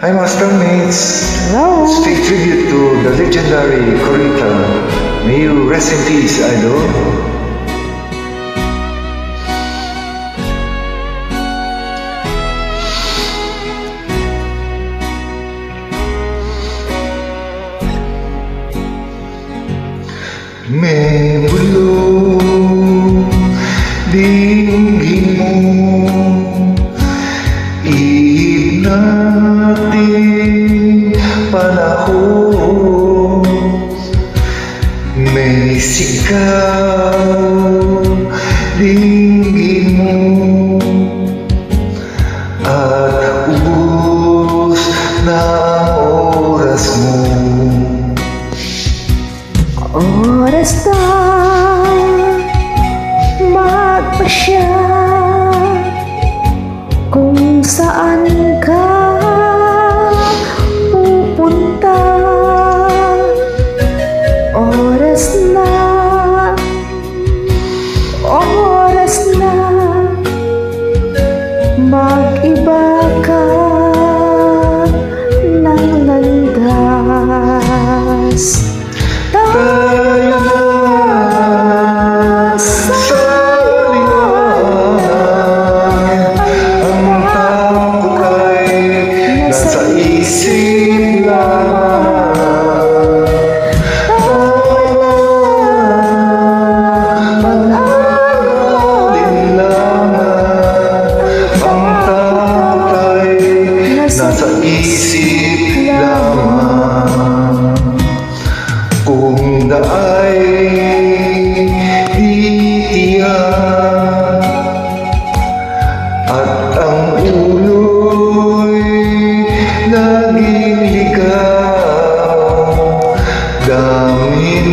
Hi, Master Mates. Hello. Let's pay tribute to the legendary Kurita. May you rest in peace, idol. May bulong dinggin mo, ihip natin panahon. May sigaw dinggin mo, at ubos na oras mo. Oras na magpasya kung saan ka pupunta. Oras na mag-iba ka ng landas. Tayo na sa liwanag, ang takot ay nasa isip lamang. Mag-alin lamang, ang takot ay nasa isip lamang. Kung daay titiyak at ang ulo'y laging ligaw, damhin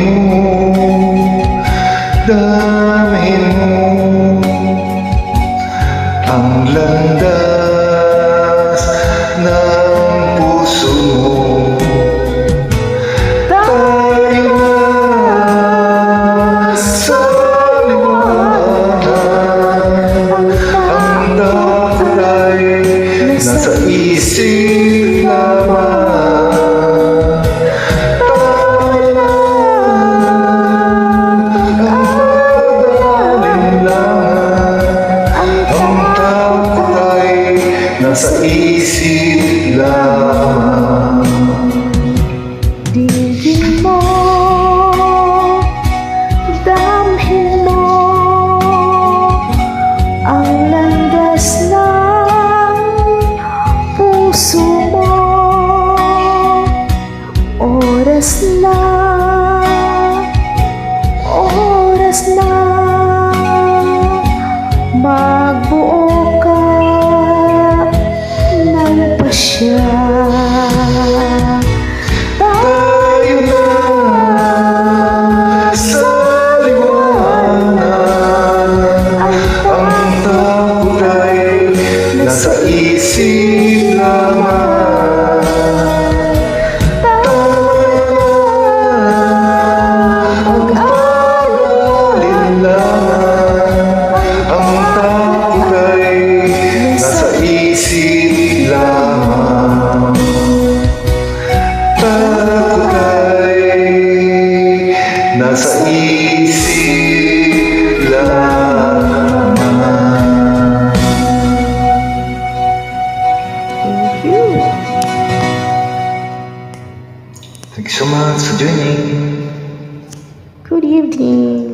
mo ang landas ng puso mo. Nasa isip lamang. Mag-alin lamang, ang takot ay nasa isip lamang. Dinggin mo, damhin mo ang landas ng puso mo. Oras na magbuo ka ng pasya. Tayo na sa liwanag, ang takot ay nasa isip lamang. Mag-alin lamang, ang takot ay nasa isip lamang. Takot ay nasa isip lamang. Thank you. Thank you so much for joining. Good evening.